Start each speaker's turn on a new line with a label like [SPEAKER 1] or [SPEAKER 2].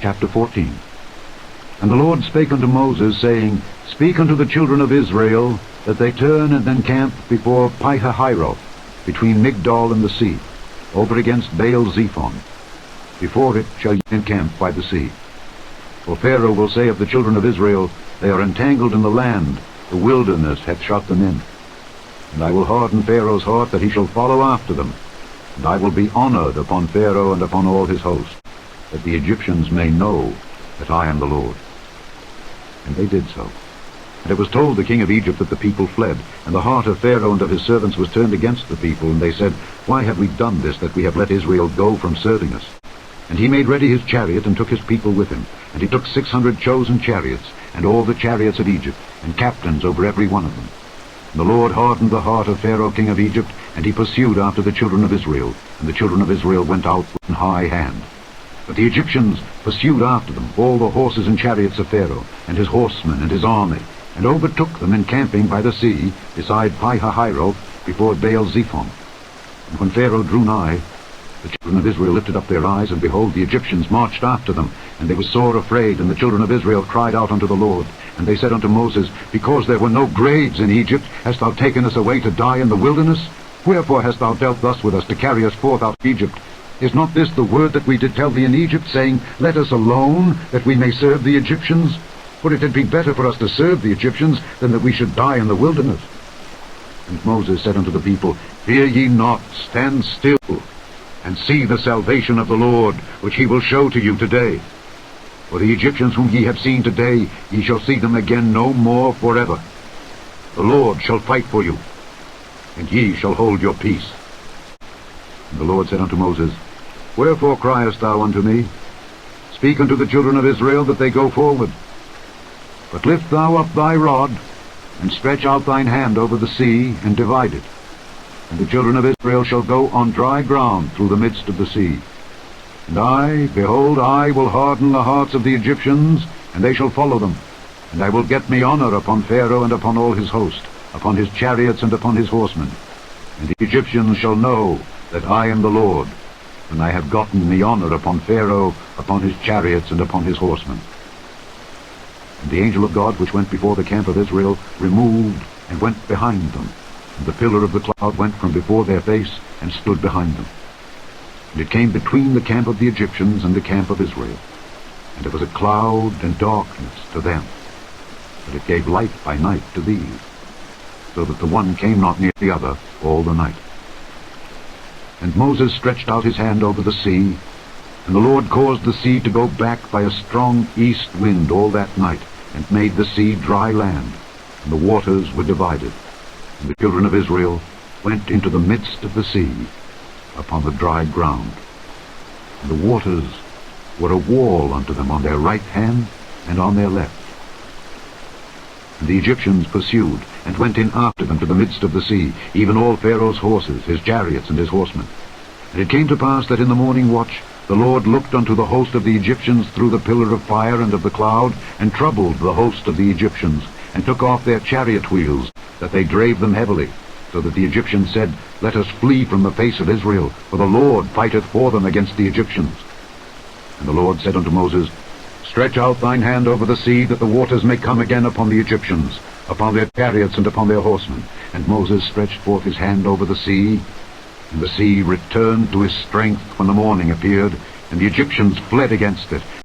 [SPEAKER 1] Chapter 14. And the Lord spake unto Moses, saying, Speak unto the children of Israel, that they turn and encamp before Pihahiroth, between Migdol and the sea, over against Baal-zephon. Before it shall ye encamp by the sea. For Pharaoh will say of the children of Israel, They are entangled in the land, the wilderness hath shut them in. And I will harden Pharaoh's heart, that he shall follow after them. And I will be honored upon Pharaoh and upon all his host, that the Egyptians may know that I am the Lord. And they did so. And it was told the king of Egypt that the people fled, and the heart of Pharaoh and of his servants was turned against the people, and they said, Why have we done this, that we have let Israel go from serving us? And he made ready his chariot, and took his people with him. And he took 600 chosen chariots, and all the chariots of Egypt, and captains over every one of them. And the Lord hardened the heart of Pharaoh king of Egypt, and he pursued after the children of Israel. And the children of Israel went out with an high hand. But the Egyptians pursued after them, all the horses and chariots of Pharaoh, and his horsemen and his army, and overtook them encamping by the sea, beside Pihahiroth, before Baal-zephon. And when Pharaoh drew nigh, the children of Israel lifted up their eyes, and behold, the Egyptians marched after them. And they were sore afraid, and the children of Israel cried out unto the Lord. And they said unto Moses, Because there were no graves in Egypt, hast thou taken us away to die in the wilderness? Wherefore hast thou dealt thus with us, to carry us forth out of Egypt? Is not this the word that we did tell thee in Egypt, saying, Let us alone, that we may serve the Egyptians? For it had been better for us to serve the Egyptians, than that we should die in the wilderness. And Moses said unto the people, Fear ye not, stand still, and see the salvation of the Lord, which he will show to you today. For the Egyptians whom ye have seen today, ye shall see them again no more forever. The Lord shall fight for you, and ye shall hold your peace. And the Lord said unto Moses, Wherefore criest thou unto me? Speak unto the children of Israel, that they go forward. But lift thou up thy rod, and stretch out thine hand over the sea, and divide it. And the children of Israel shall go on dry ground through the midst of the sea. And I, behold, I will harden the hearts of the Egyptians, and they shall follow them. And I will get me honor upon Pharaoh and upon all his host, upon his chariots and upon his horsemen. And the Egyptians shall know that I am the Lord, when I have gotten me honor upon Pharaoh, upon his chariots, and upon his horsemen. And the angel of God, which went before the camp of Israel, removed and went behind them. And the pillar of the cloud went from before their face, and stood behind them. And it came between the camp of the Egyptians and the camp of Israel. And it was a cloud and darkness to them, but it gave light by night to these, so that the one came not near the other all the night. And Moses stretched out his hand over the sea, and the Lord caused the sea to go back by a strong east wind all that night, and made the sea dry land, and the waters were divided. And the children of Israel went into the midst of the sea, upon the dry ground. And the waters were a wall unto them on their right hand and on their left. And the Egyptians pursued, and went in after them to the midst of the sea, even all Pharaoh's horses, his chariots, and his horsemen. And it came to pass that in the morning watch the Lord looked unto the host of the Egyptians through the pillar of fire and of the cloud, and troubled the host of the Egyptians, and took off their chariot wheels, that they drave them heavily, so that the Egyptians said, Let us flee from the face of Israel, for the Lord fighteth for them against the Egyptians. And the Lord said unto Moses, Stretch out thine hand over the sea, that the waters may come again upon the Egyptians, upon their chariots and upon their horsemen. And Moses stretched forth his hand over the sea, and the sea returned to his strength when the morning appeared, and the Egyptians fled against it.